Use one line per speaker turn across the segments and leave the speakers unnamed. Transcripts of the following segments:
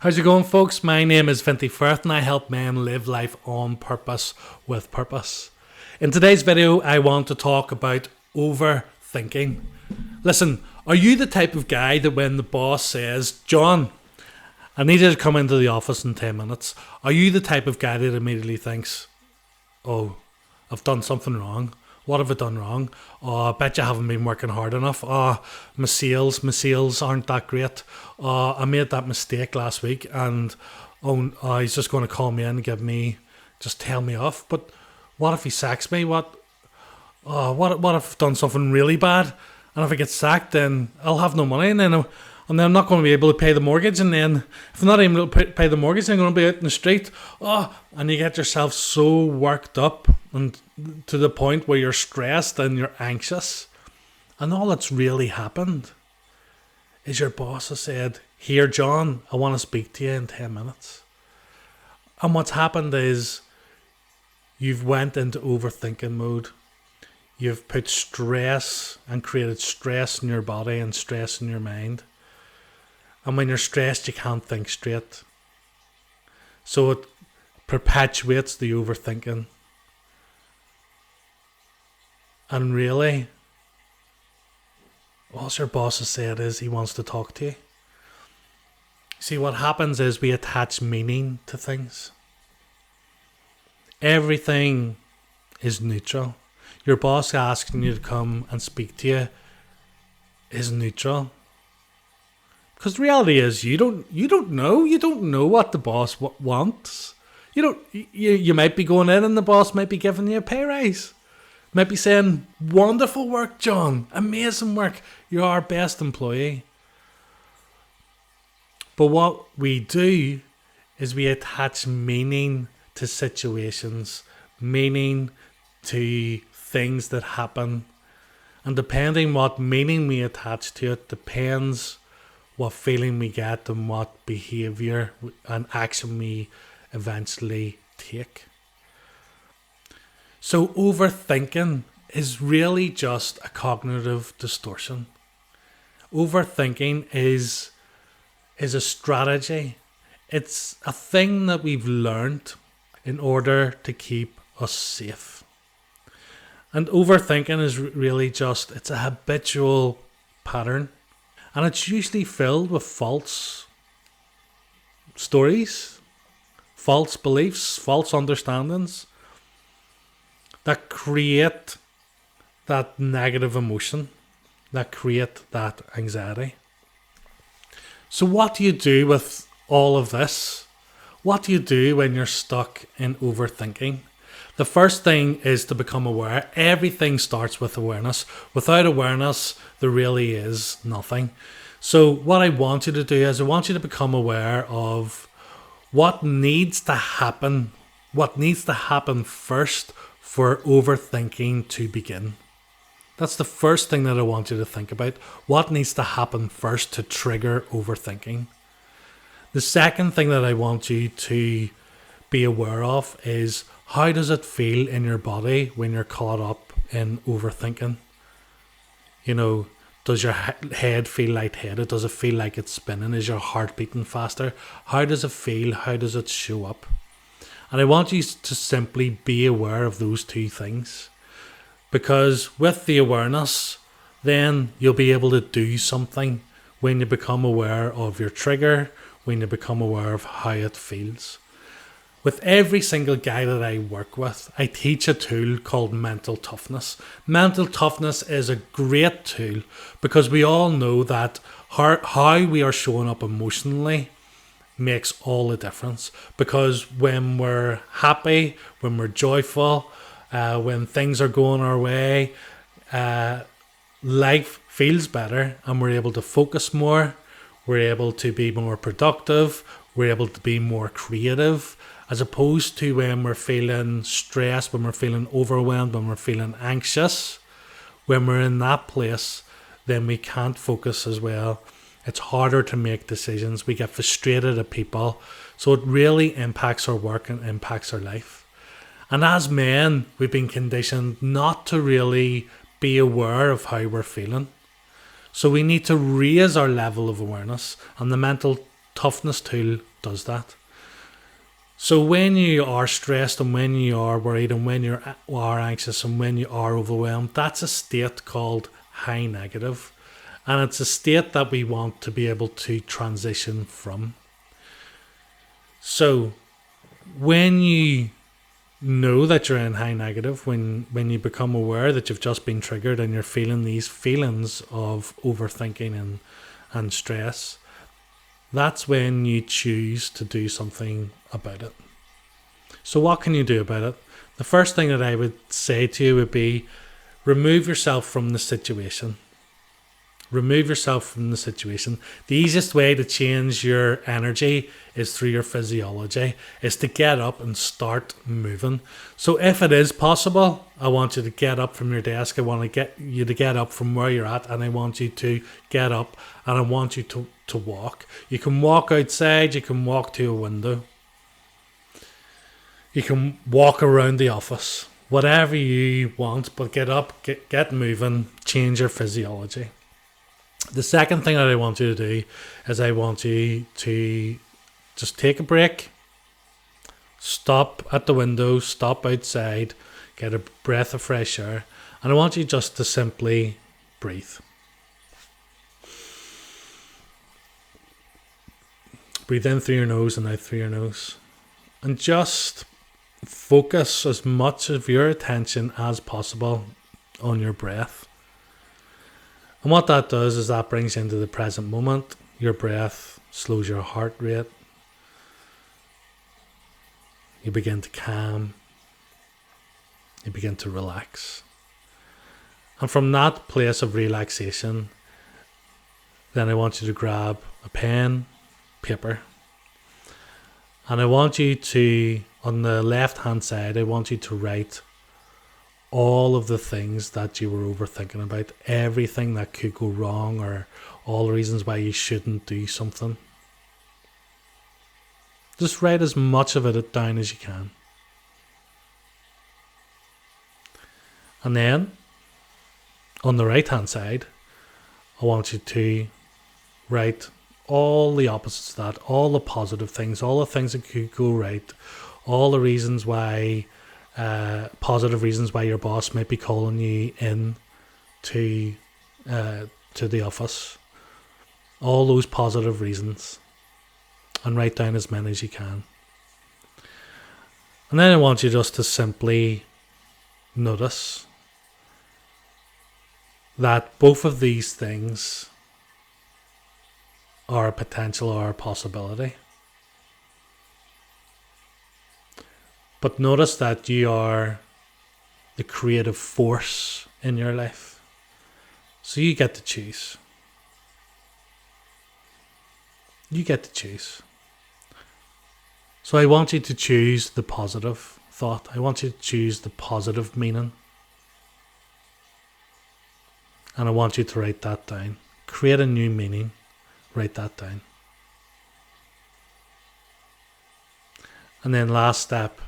How's it going, folks? My name is Vinty Firth and I help men live life on purpose with purpose. In today's video, I want to talk about overthinking. Listen, are you the type of guy that when the boss says, John, I need you to come into the office in 10 minutes, are you the type of guy that immediately thinks, oh, I've done something wrong? What have I done wrong? Oh, I bet you haven't been working hard enough. Oh, my sales aren't that great. Oh, I made that mistake last week and he's just going to call me in and just tell me off. But what if he sacks me? What if I've done something really bad? And if I get sacked, then I'll have no money, and then I'm not going to be able to pay the mortgage. And then if I'm not able to pay the mortgage, then I'm going to be out in the street. And you get yourself so worked up and to the point where you're stressed and you're anxious. And all that's really happened is your boss has said, here, John, I want to speak to you in 10 minutes. And what's happened is you've went into overthinking mode. You've put stress and created stress in your body and stress in your mind. And when you're stressed, you can't think straight. So it perpetuates the overthinking. And really, all your boss has said is he wants to talk to you. See, what happens is we attach meaning to things. Everything is neutral. Your boss asking you to come and speak to you is neutral. Because the reality is you don't know what the boss wants. You might be going in and the boss might be giving you a pay rise. Might be saying, wonderful work, John, amazing work, you're our best employee. But what we do is we attach meaning to situations, meaning to things that happen. And depending what meaning we attach to it, depends what feeling we get and what behaviour and action we eventually take. So overthinking is really just a cognitive distortion. Overthinking is a strategy. It's a thing that we've learned in order to keep us safe. And overthinking is really it's a habitual pattern. And it's usually filled with false stories, false beliefs, false understandings that create that negative emotion, that create that anxiety. So what do you do with all of this? What do you do when you're stuck in overthinking? The first thing is to become aware. Everything starts with awareness. Without awareness, there really is nothing. So what I want you to do is I want you to become aware of what needs to happen first for overthinking to begin. That's the first thing that I want you to think about. What needs to happen first to trigger overthinking? The second thing that I want you to be aware of is, how does it feel in your body when you're caught up in overthinking? Does your head feel lightheaded? Does it feel like it's spinning? Is your heart beating faster? How does it feel? How does it show up? And I want you to simply be aware of those two things. Because with the awareness, then you'll be able to do something when you become aware of your trigger, when you become aware of how it feels. With every single guy that I work with, I teach a tool called mental toughness. Mental toughness is a great tool because we all know that how we are showing up emotionally makes all the difference. Because when we're happy, when we're joyful, when things are going our way, life feels better and we're able to focus more, we're able to be more productive, we're able to be more creative. As opposed to when we're feeling stressed, when we're feeling overwhelmed, when we're feeling anxious, when we're in that place, then we can't focus as well. It's harder to make decisions. We get frustrated at people. So it really impacts our work and impacts our life. And as men, we've been conditioned not to really be aware of how we're feeling. So we need to raise our level of awareness. And the mental toughness tool does that. So when you are stressed and when you are worried and when you are anxious and when you are overwhelmed, that's a state called high negative. And it's a state that we want to be able to transition from. So when you know that you're in high negative, when you become aware that you've just been triggered and you're feeling these feelings of overthinking and stress, that's when you choose to do something about it. So what can you do about it? The first thing that I would say to you would be remove yourself from the situation. Remove yourself from the situation. The easiest way to change your energy is through your physiology, is to get up and start moving. So if it is possible, I want you to get up from your desk. I want to get you to get up from where you're at, and I want you to get up and I want you to walk. You can walk outside, you can walk to a window. You can walk around the office. Whatever you want, but get up, get moving, change your physiology. The second thing that I want you to do is I want you to just take a break, stop at the window, stop outside, get a breath of fresh air, and I want you just to simply breathe. Breathe in through your nose and out through your nose. And just focus as much of your attention as possible on your breath. And what that does is that brings you into the present moment. Your breath slows your heart rate. You begin to calm. You begin to relax. And from that place of relaxation, then I want you to grab a pen, paper. And I want you to, on the left hand side, I want you to write all of the things that you were overthinking about, everything that could go wrong or all the reasons why you shouldn't do something. Just write as much of it down as you can. And then, on the right hand side, I want you to write all the opposites of that, all the positive things, all the things that could go right, all the reasons why, positive reasons why your boss might be calling you in to the office. All those positive reasons. And write down as many as you can. And then I want you just to simply notice that both of these things are a potential or a possibility. But notice that you are the creative force in your life. So you get to choose. You get to choose. So I want you to choose the positive thought. I want you to choose the positive meaning. And I want you to write that down. Create a new meaning. Write that down. And then last step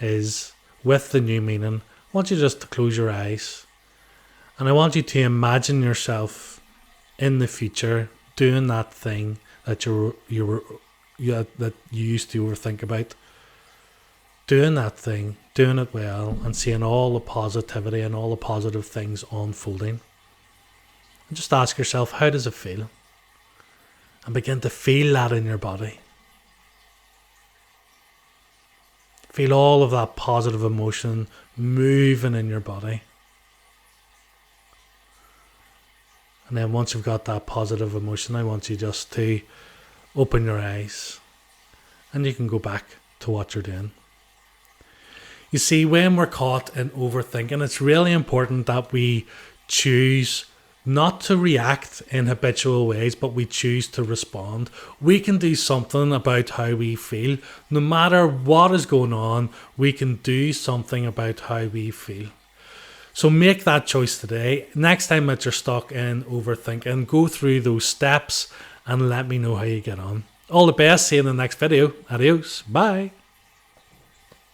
is, with the new meaning, I want you just to close your eyes. And I want you to imagine yourself in the future doing that thing that you used to overthink about. Doing that thing, doing it well, and seeing all the positivity and all the positive things unfolding. And just ask yourself, how does it feel? And begin to feel that in your body. Feel all of that positive emotion moving in your body. And then once you've got that positive emotion, I want you just to open your eyes. And you can go back to what you're doing. You see, when we're caught in overthinking, it's really important that we choose not to react in habitual ways, but we choose to respond. We can do something about how we feel. No matter what is going on, we can do something about how we feel. So make that choice today. Next time that you're stuck in overthinking, go through those steps and let me know how you get on. All the best. See you in the next video. Adios. Bye.